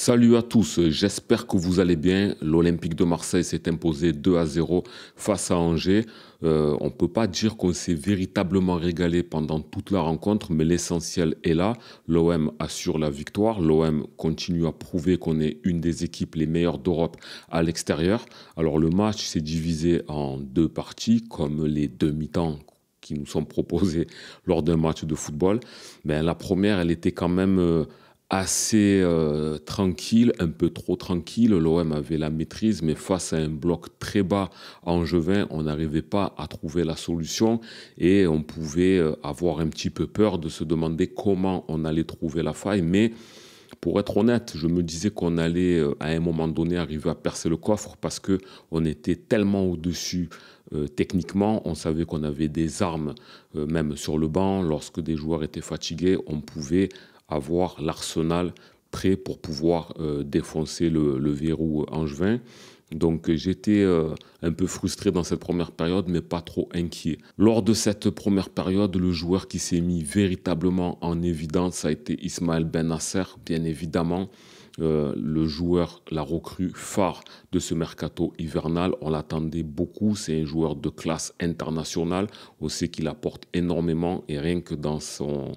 Salut à tous, j'espère que vous allez bien. L'Olympique de Marseille s'est imposé 2-0 face à Angers. On ne peut pas dire qu'on s'est véritablement régalé pendant toute la rencontre, mais l'essentiel est là. L'OM assure la victoire. L'OM continue à prouver qu'on est une des équipes les meilleures d'Europe à l'extérieur. Alors le match s'est divisé en deux parties, comme les demi-temps qui nous sont proposés lors d'un match de football. Mais la première, elle était quand même assez tranquille, un peu trop tranquille. L'OM avait la maîtrise, mais face à un bloc très bas angevin, on n'arrivait pas à trouver la solution et on pouvait avoir un petit peu peur de se demander comment on allait trouver la faille. Mais pour être honnête, je me disais qu'on allait à un moment donné arriver à percer le coffre parce que on était tellement au-dessus techniquement, on savait qu'on avait des armes même sur le banc. Lorsque des joueurs étaient fatigués, on pouvait avoir l'arsenal prêt pour pouvoir défoncer le verrou angevin. Donc j'étais un peu frustré dans cette première période, mais pas trop inquiet. Lors de cette première période, le joueur qui s'est mis véritablement en évidence a été Ismaël Bennacer, bien évidemment. Le joueur, la recrue phare de ce mercato hivernal. On l'attendait beaucoup, c'est un joueur de classe internationale. On sait qu'il apporte énormément et rien que dans son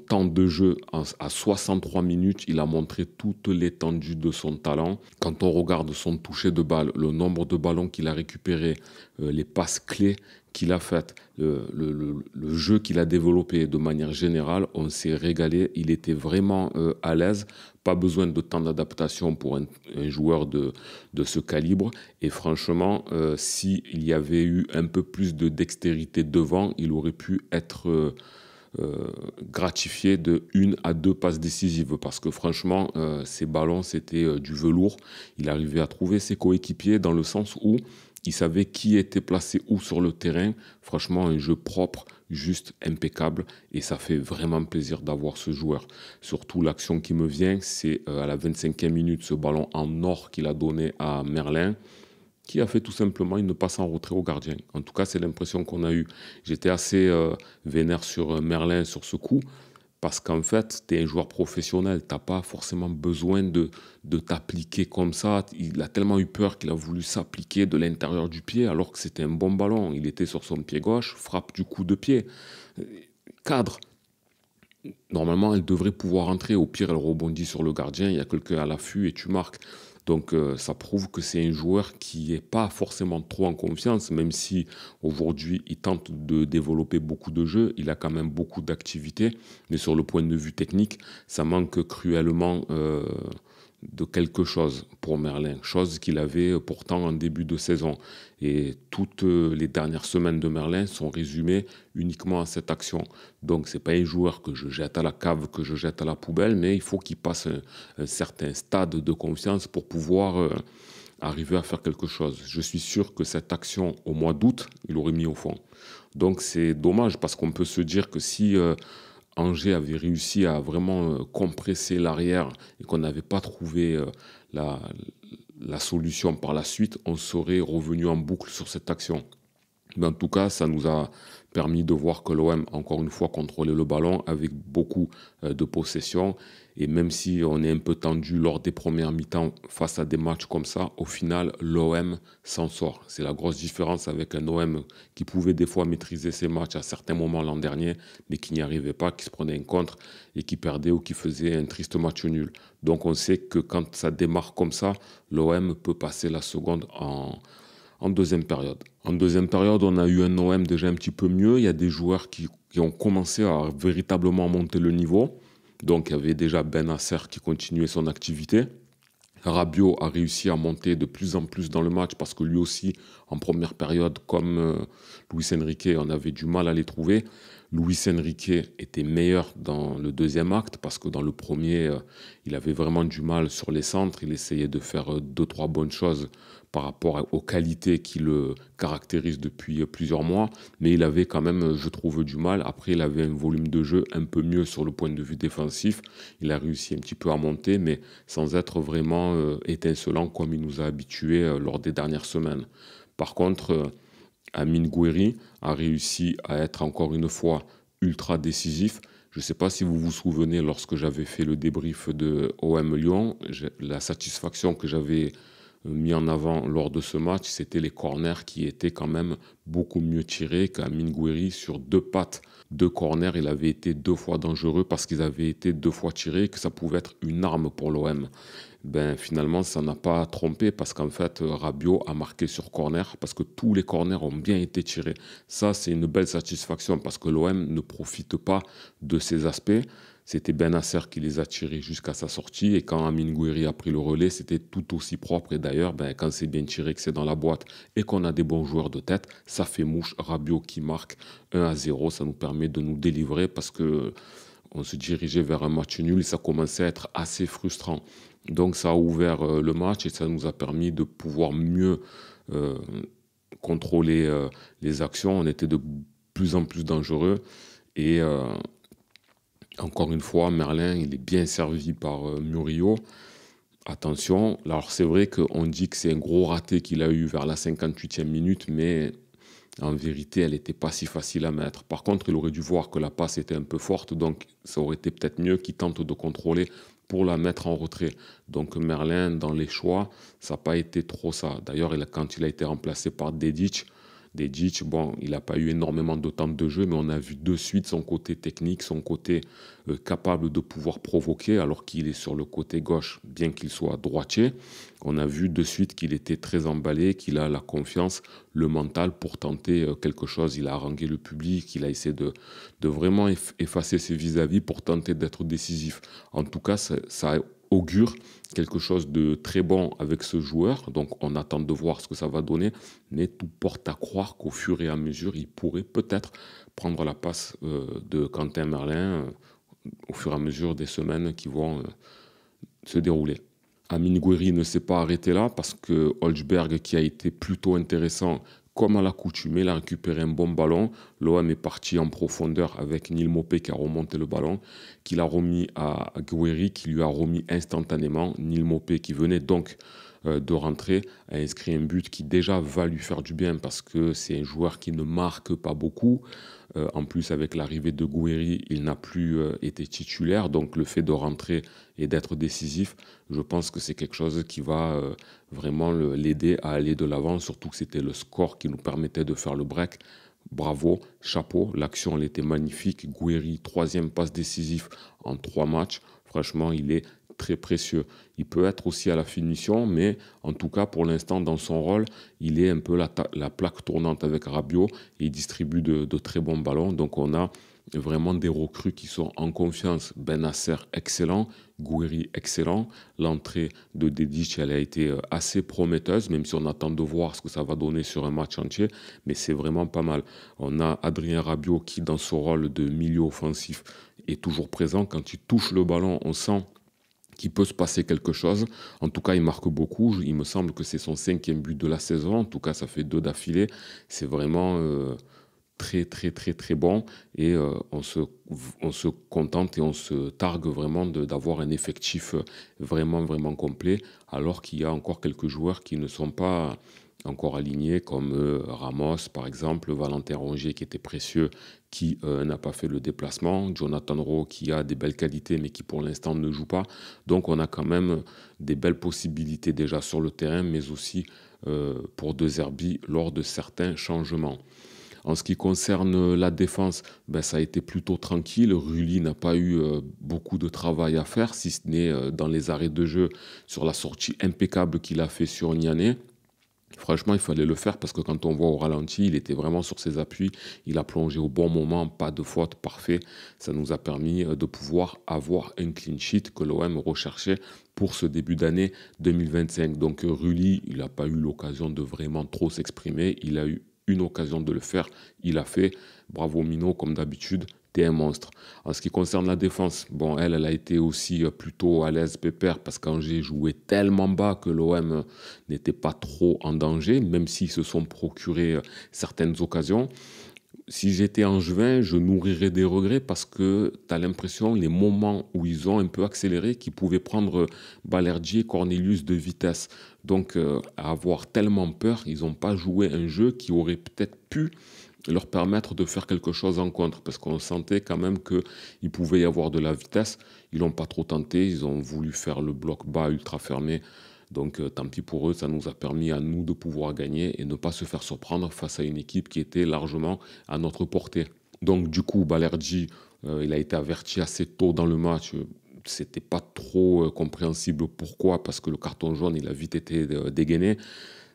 temps de jeu, à 63 minutes, il a montré toute l'étendue de son talent. Quand on regarde son toucher de balle, le nombre de ballons qu'il a récupérés, les passes clés qu'il a faites, le jeu qu'il a développé de manière générale, on s'est régalé. Il était vraiment à l'aise. Pas besoin de temps d'adaptation pour un joueur de ce calibre. Et franchement, s'il y avait eu un peu plus de dextérité devant, il aurait pu être gratifié de 1 à 2 passes décisives parce que franchement, ces ballons, c'était du velours. Il arrivait à trouver ses coéquipiers dans le sens où il savait qui était placé où sur le terrain. Franchement, un jeu propre, juste impeccable et ça fait vraiment plaisir d'avoir ce joueur. Surtout l'action qui me vient, c'est à la 25e minute, ce ballon en or qu'il a donné à Merlin, qui a fait tout simplement une passe en retrait au gardien. En tout cas, c'est l'impression qu'on a eue. J'étais assez vénère sur Merlin sur ce coup, parce qu'en fait, tu es un joueur professionnel, tu n'as pas forcément besoin de t'appliquer comme ça. Il a tellement eu peur qu'il a voulu s'appliquer de l'intérieur du pied, alors que c'était un bon ballon. Il était sur son pied gauche, frappe du coup de pied. Cadre. Normalement, elle devrait pouvoir entrer. Au pire, elle rebondit sur le gardien, il y a quelqu'un à l'affût et tu marques. Donc ça prouve que c'est un joueur qui n'est pas forcément trop en confiance, même si aujourd'hui il tente de développer beaucoup de jeux, il a quand même beaucoup d'activités, mais sur le point de vue technique, ça manque cruellement de quelque chose pour Merlin, chose qu'il avait pourtant en début de saison. Et toutes les dernières semaines de Merlin sont résumées uniquement à cette action. Donc c'est pas un joueur que je jette à la cave, que je jette à la poubelle, mais il faut qu'il passe un certain stade de confiance pour pouvoir arriver à faire quelque chose. Je suis sûr que cette action au mois d'août, il aurait mis au fond. Donc c'est dommage parce qu'on peut se dire que si Angers avait réussi à vraiment compresser l'arrière et qu'on n'avait pas trouvé la solution par la suite, on serait revenu en boucle sur cette action. Mais en tout cas, ça nous a permis de voir que l'OM, encore une fois, contrôlait le ballon avec beaucoup de possession. Et même si on est un peu tendu lors des premières mi-temps face à des matchs comme ça, au final, l'OM s'en sort. C'est la grosse différence avec un OM qui pouvait des fois maîtriser ses matchs à certains moments l'an dernier, mais qui n'y arrivait pas, qui se prenait un contre et qui perdait ou qui faisait un triste match nul. Donc on sait que quand ça démarre comme ça, l'OM peut passer la seconde en deuxième période. En deuxième période, on a eu un OM déjà un petit peu mieux. Il y a des joueurs qui ont commencé à véritablement monter le niveau. Donc, il y avait déjà Bennacer qui continuait son activité. Rabiot a réussi à monter de plus en plus dans le match parce que lui aussi, en première période, comme Luis Enrique, on avait du mal à les trouver. Luis Enrique était meilleur dans le deuxième acte parce que dans le premier, il avait vraiment du mal sur les centres. Il essayait de faire 2-3 bonnes choses par rapport aux qualités qui le caractérisent depuis plusieurs mois. Mais il avait quand même, je trouve, du mal. Après, il avait un volume de jeu un peu mieux sur le point de vue défensif. Il a réussi un petit peu à monter, mais sans être vraiment étincelant comme il nous a habitués lors des dernières semaines. Par contre, Amine Gouiri a réussi à être encore une fois ultra décisif. Je ne sais pas si vous vous souvenez, lorsque j'avais fait le débrief de OM Lyon, la satisfaction que j'avais mis en avant lors de ce match, c'était les corners qui étaient quand même beaucoup mieux tirés qu'Amine Gouiri sur 2 pattes. 2 corners, il avait été 2 fois dangereux parce qu'ils avaient été 2 fois tirés et que ça pouvait être une arme pour l'OM. Ben, finalement, ça n'a pas trompé parce qu'en fait, Rabiot a marqué sur corner parce que tous les corners ont bien été tirés. Ça, c'est une belle satisfaction parce que l'OM ne profite pas de ces aspects. C'était Bennacer qui les a tirés jusqu'à sa sortie et quand Amine Gouiri a pris le relais, c'était tout aussi propre. Et d'ailleurs, ben, quand c'est bien tiré, que c'est dans la boîte et qu'on a des bons joueurs de tête, ça fait mouche. Rabiot qui marque 1-0, ça nous permet de nous délivrer parce que on se dirigeait vers un match nul et ça commençait à être assez frustrant. Donc ça a ouvert le match et ça nous a permis de pouvoir mieux euh, contrôler les actions. On était de plus en plus dangereux et encore une fois, Merlin, il est bien servi par Murillo. Attention, alors c'est vrai qu'on dit que c'est un gros raté qu'il a eu vers la 58e minute, mais en vérité, elle n'était pas si facile à mettre. Par contre, il aurait dû voir que la passe était un peu forte, donc ça aurait été peut-être mieux qu'il tente de contrôler pour la mettre en retrait. Donc Merlin, dans les choix, ça n'a pas été trop ça. D'ailleurs, quand il a été remplacé par Dedic, bon, il n'a pas eu énormément de temps de jeu, mais on a vu de suite son côté technique, son côté capable de pouvoir provoquer, alors qu'il est sur le côté gauche, bien qu'il soit droitier. On a vu de suite qu'il était très emballé, qu'il a la confiance, le mental pour tenter quelque chose. Il a harangué le public, il a essayé de vraiment effacer ses vis-à-vis pour tenter d'être décisif. En tout cas, ça augure quelque chose de très bon avec ce joueur. Donc on attend de voir ce que ça va donner, mais tout porte à croire qu'au fur et à mesure, il pourrait peut-être prendre la place de Quentin Merlin au fur et à mesure des semaines qui vont se dérouler. Amine Gouiri ne s'est pas arrêté là parce que Holzberg, qui a été plutôt intéressant, comme à l'accoutumée, il a récupéré un bon ballon. L'OM est parti en profondeur avec Neil Maupay qui a remonté le ballon, qu'il a remis à Gouiri, qui lui a remis instantanément. Neil Maupay, qui venait donc de rentrer, a inscrit un but qui déjà va lui faire du bien parce que c'est un joueur qui ne marque pas beaucoup. En plus, avec l'arrivée de Gouiri, il n'a plus été titulaire. Donc le fait de rentrer et d'être décisif, je pense que c'est quelque chose qui va vraiment l'aider à aller de l'avant. Surtout que c'était le score qui nous permettait de faire le break. Bravo, chapeau, l'action elle était magnifique. Gouiri, 3e passe décisif en 3 matchs. Franchement, il est très précieux. Il peut être aussi à la finition, mais en tout cas, pour l'instant, dans son rôle, il est un peu la plaque tournante avec Rabiot et il distribue de très bons ballons. Donc, on a vraiment des recrues qui sont en confiance. Bennacer, excellent. Gouiri, excellent. L'entrée de Dedic, elle a été assez prometteuse, même si on attend de voir ce que ça va donner sur un match entier, mais c'est vraiment pas mal. On a Adrien Rabiot qui, dans son rôle de milieu offensif, est toujours présent. Quand il touche le ballon, on sent qu'il peut se passer quelque chose. En tout cas, il marque beaucoup. Il me semble que c'est son 5e but de la saison. En tout cas, ça fait 2 d'affilée. C'est vraiment très, très, très, très bon. Et on se contente et on se targue vraiment d'avoir un effectif vraiment, vraiment complet, alors qu'il y a encore quelques joueurs qui ne sont pas encore alignés, comme Ramos, par exemple, Valentin Rongier, qui était précieux, qui n'a pas fait le déplacement, Jonathan Rowe, qui a des belles qualités, mais qui pour l'instant ne joue pas. Donc on a quand même des belles possibilités déjà sur le terrain, mais aussi pour De Zerbi lors de certains changements. En ce qui concerne la défense, ben, ça a été plutôt tranquille. Rulli n'a pas eu beaucoup de travail à faire, si ce n'est dans les arrêts de jeu sur la sortie impeccable qu'il a fait sur Niané. Franchement, il fallait le faire parce que quand on voit au ralenti, il était vraiment sur ses appuis. Il a plongé au bon moment, pas de faute, parfait. Ça nous a permis de pouvoir avoir un clean sheet que l'OM recherchait pour ce début d'année 2025. Donc Rulli, il n'a pas eu l'occasion de vraiment trop s'exprimer. Il a eu une occasion de le faire. Il a fait. Bravo Mino, comme d'habitude. T'es un monstre. En ce qui concerne la défense, bon, elle a été aussi plutôt à l'aise, pépère, parce qu'Angers jouait tellement bas que l'OM n'était pas trop en danger, même s'ils se sont procurés certaines occasions. Si j'étais angevin, je nourrirais des regrets parce que tu as l'impression, les moments où ils ont un peu accéléré, qu'ils pouvaient prendre Balerdi et Cornelius de vitesse. Donc, à avoir tellement peur, ils n'ont pas joué un jeu qui aurait peut-être pu leur permettre de faire quelque chose en contre, parce qu'on sentait quand même qu'il pouvait y avoir de la vitesse. Ils l'ont pas trop tenté, ils ont voulu faire le bloc bas ultra fermé. Donc tant pis pour eux, ça nous a permis à nous de pouvoir gagner et ne pas se faire surprendre face à une équipe qui était largement à notre portée. Donc du coup, Balerdi, il a été averti assez tôt dans le match. C'était pas trop compréhensible pourquoi, parce que le carton jaune, il a vite été dégainé.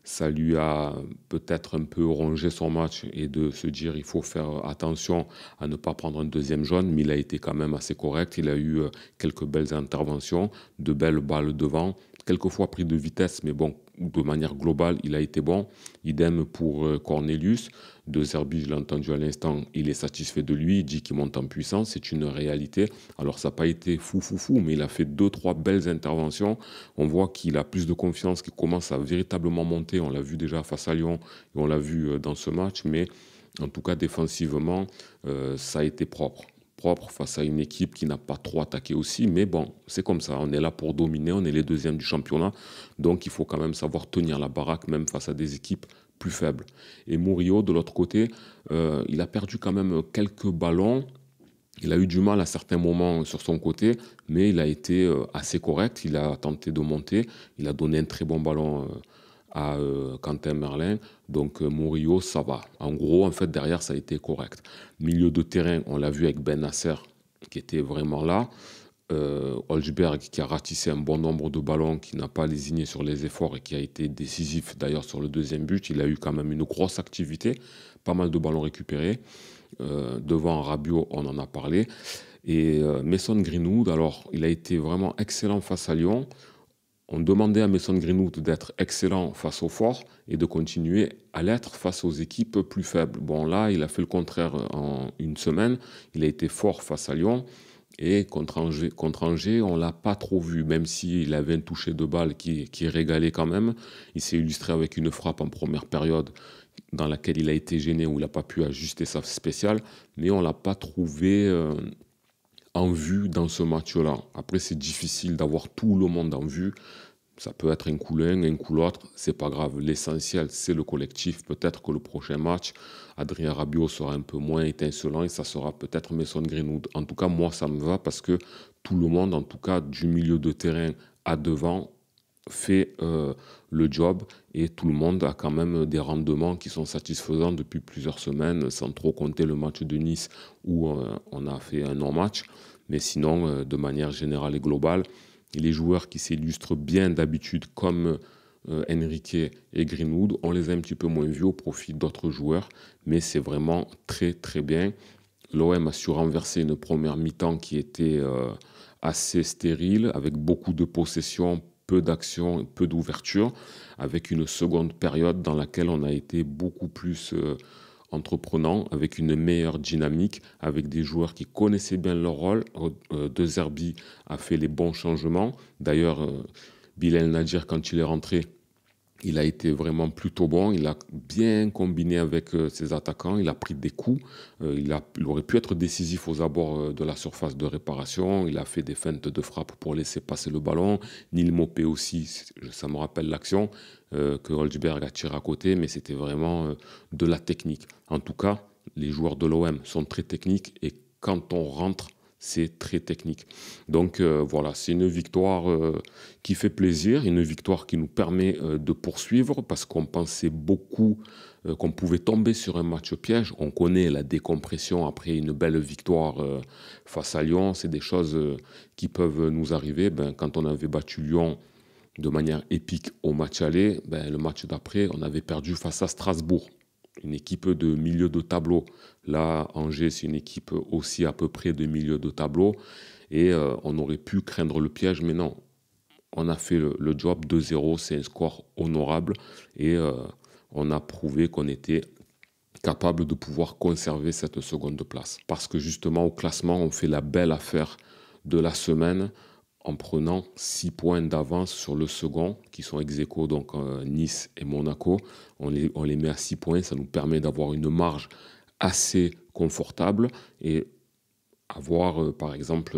Ça lui a peut-être un peu rongé son match et de se dire il faut faire attention à ne pas prendre un deuxième jaune, mais il a été quand même assez correct. Il a eu quelques belles interventions, de belles balles devant, quelquefois pris de vitesse, mais bon, de manière globale, il a été bon. Idem pour Cornelius. De Zerbi, je l'ai entendu à l'instant, il est satisfait de lui, il dit qu'il monte en puissance, c'est une réalité. Alors ça n'a pas été fou, mais il a fait 2, 3 belles interventions. On voit qu'il a plus de confiance, qu'il commence à véritablement monter. On l'a vu déjà face à Lyon et on l'a vu dans ce match, mais en tout cas défensivement, ça a été propre face à une équipe qui n'a pas trop attaqué aussi. Mais bon, c'est comme ça. On est là pour dominer. On est les deuxièmes du championnat. Donc, il faut quand même savoir tenir la baraque, même face à des équipes plus faibles. Et Murillo, de l'autre côté, il a perdu quand même quelques ballons. Il a eu du mal à certains moments sur son côté, mais il a été assez correct. Il a tenté de monter. Il a donné un très bon ballon à Quentin Merlin. Donc Murillo, ça va. En gros, en fait, derrière, ça a été correct. Milieu de terrain, on l'a vu avec Ben Nasser, qui était vraiment là. Holzberg, qui a ratissé un bon nombre de ballons, qui n'a pas lésiné sur les efforts et qui a été décisif d'ailleurs sur le deuxième but. Il a eu quand même une grosse activité, pas mal de ballons récupérés. Devant Rabiot, on en a parlé. Et Mason Greenwood, alors, il a été vraiment excellent face à Lyon. On demandait à Mason Greenwood d'être excellent face aux forts et de continuer à l'être face aux équipes plus faibles. Bon, là, il a fait le contraire en une semaine. Il a été fort face à Lyon. Et contre Angers, on ne l'a pas trop vu, même s'il avait un toucher de balle qui régalait quand même. Il s'est illustré avec une frappe en première période dans laquelle il a été gêné, où il n'a pas pu ajuster sa spéciale. Mais on ne l'a pas trouvé en vue dans ce match-là. Après, c'est difficile d'avoir tout le monde en vue. Ça peut être un coup l'un, un coup l'autre, c'est pas grave. L'essentiel, c'est le collectif. Peut-être que le prochain match, Adrien Rabiot sera un peu moins étincelant et ça sera peut-être Mason Greenwood. En tout cas, moi, ça me va parce que tout le monde, en tout cas du milieu de terrain à devant, fait le job et tout le monde a quand même des rendements qui sont satisfaisants depuis plusieurs semaines, sans trop compter le match de Nice où on a fait un non-match. Mais sinon, de manière générale et globale, les joueurs qui s'illustrent bien d'habitude comme Enrique et Greenwood, on les a un petit peu moins vus au profit d'autres joueurs, mais c'est vraiment très très bien. L'OM a su renverser une première mi-temps qui était assez stérile, avec beaucoup de possession, peu d'action, peu d'ouverture, avec une seconde période dans laquelle on a été beaucoup plus entreprenant, avec une meilleure dynamique, avec des joueurs qui connaissaient bien leur rôle. De Zerbi a fait les bons changements. D'ailleurs, Bilal Nadir, quand il est rentré, il a été vraiment plutôt bon. Il a bien combiné avec ses attaquants. Il a pris des coups. Il aurait pu être décisif aux abords de la surface de réparation. Il a fait des feintes de frappe pour laisser passer le ballon. Neil Mopé aussi, ça me rappelle l'action que Holzberg a tiré à côté, mais c'était vraiment de la technique. En tout cas, les joueurs de l'OM sont très techniques et quand on rentre, c'est très technique. Donc voilà, c'est une victoire qui fait plaisir, une victoire qui nous permet de poursuivre parce qu'on pensait beaucoup qu'on pouvait tomber sur un match piège. On connaît la décompression après une belle victoire face à Lyon. C'est des choses qui peuvent nous arriver. Quand on avait battu Lyon de manière épique au match aller, le match d'après, on avait perdu face à Strasbourg, une équipe de milieu de tableau. Là, Angers, c'est une équipe aussi à peu près de milieu de tableau. Et on aurait pu craindre le piège, mais non. On a fait le job 2-0, c'est un score honorable. Et on a prouvé qu'on était capable de pouvoir conserver cette seconde place. Parce que justement, au classement, on fait la belle affaire de la semaine en prenant 6 points d'avance sur le second, qui sont ex-aequo, donc Nice et Monaco. On les met à 6 points, ça nous permet d'avoir une marge assez confortable et avoir, par exemple,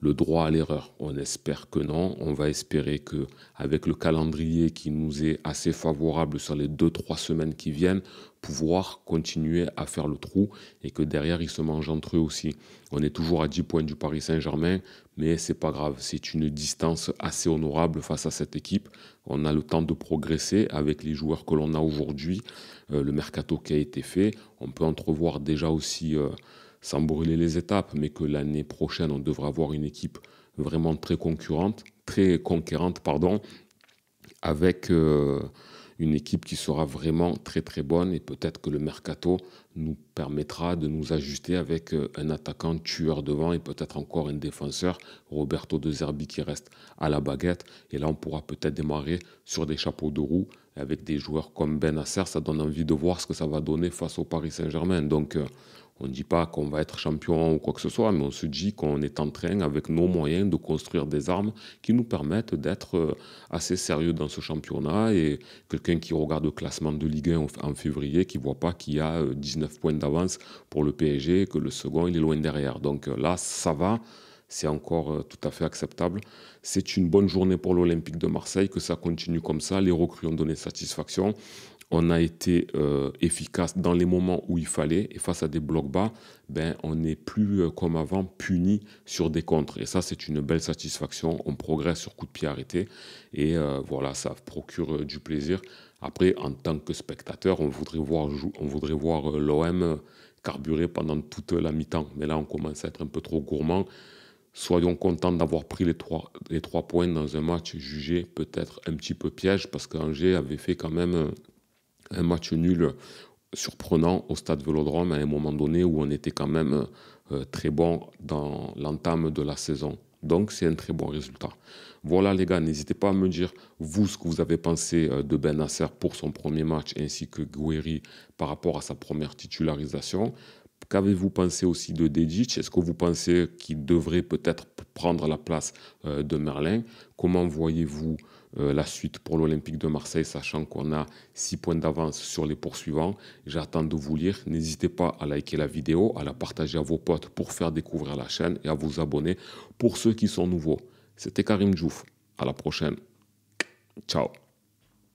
le droit à l'erreur. On espère que non. On va espérer que, avec le calendrier qui nous est assez favorable sur les 2-3 semaines qui viennent, pouvoir continuer à faire le trou et que derrière ils se mangent entre eux aussi. On est toujours à 10 points du Paris Saint-Germain, mais c'est pas grave. C'est une distance assez honorable face à cette équipe. On a le temps de progresser avec les joueurs que l'on a aujourd'hui, le mercato qui a été fait. On peut entrevoir déjà aussi, sans brûler les étapes, mais que l'année prochaine, on devra avoir une équipe vraiment très conquérante, pardon, avec une équipe qui sera vraiment très très bonne et peut-être que le mercato nous permettra de nous ajuster avec un attaquant tueur devant et peut-être encore un défenseur, Roberto De Zerbi qui reste à la baguette. Et là, on pourra peut-être démarrer sur des chapeaux de roue avec des joueurs comme Benacer. Ça donne envie de voir ce que ça va donner face au Paris Saint-Germain. Donc, on ne dit pas qu'on va être champion ou quoi que ce soit, mais on se dit qu'on est en train, avec nos moyens, de construire des armes qui nous permettent d'être assez sérieux dans ce championnat. Et quelqu'un qui regarde le classement de Ligue 1 en février, qui ne voit pas qu'il y a 19 points d'avance pour le PSG et que le second, il est loin derrière. Donc là, ça va. C'est encore tout à fait acceptable. C'est une bonne journée pour l'Olympique de Marseille, que ça continue comme ça. Les recrues ont donné satisfaction. On a été efficace dans les moments où il fallait. Et face à des blocs bas, ben, on n'est plus comme avant puni sur des contres. Et ça, c'est une belle satisfaction. On progresse sur coup de pied arrêté. Et voilà, ça procure du plaisir. Après, en tant que spectateur, on voudrait voir l'OM carburer pendant toute la mi-temps. Mais là, on commence à être un peu trop gourmand. Soyons contents d'avoir pris les trois points dans un match jugé peut-être un petit peu piège parce qu'Angers avait fait quand même un match nul surprenant au stade Vélodrome à un moment donné où on était quand même très bon dans l'entame de la saison. Donc c'est un très bon résultat. Voilà les gars, n'hésitez pas à me dire vous ce que vous avez pensé de Benacer pour son premier match ainsi que Gouiri par rapport à sa première titularisation. Qu'avez-vous pensé aussi de Dedic? Est-ce que vous pensez qu'il devrait peut-être prendre la place de Merlin? Comment voyez-vous la suite pour l'Olympique de Marseille, sachant qu'on a 6 points d'avance sur les poursuivants? J'attends de vous lire. N'hésitez pas à liker la vidéo, à la partager à vos potes pour faire découvrir la chaîne et à vous abonner pour ceux qui sont nouveaux. C'était Karim Djouf. À la prochaine. Ciao.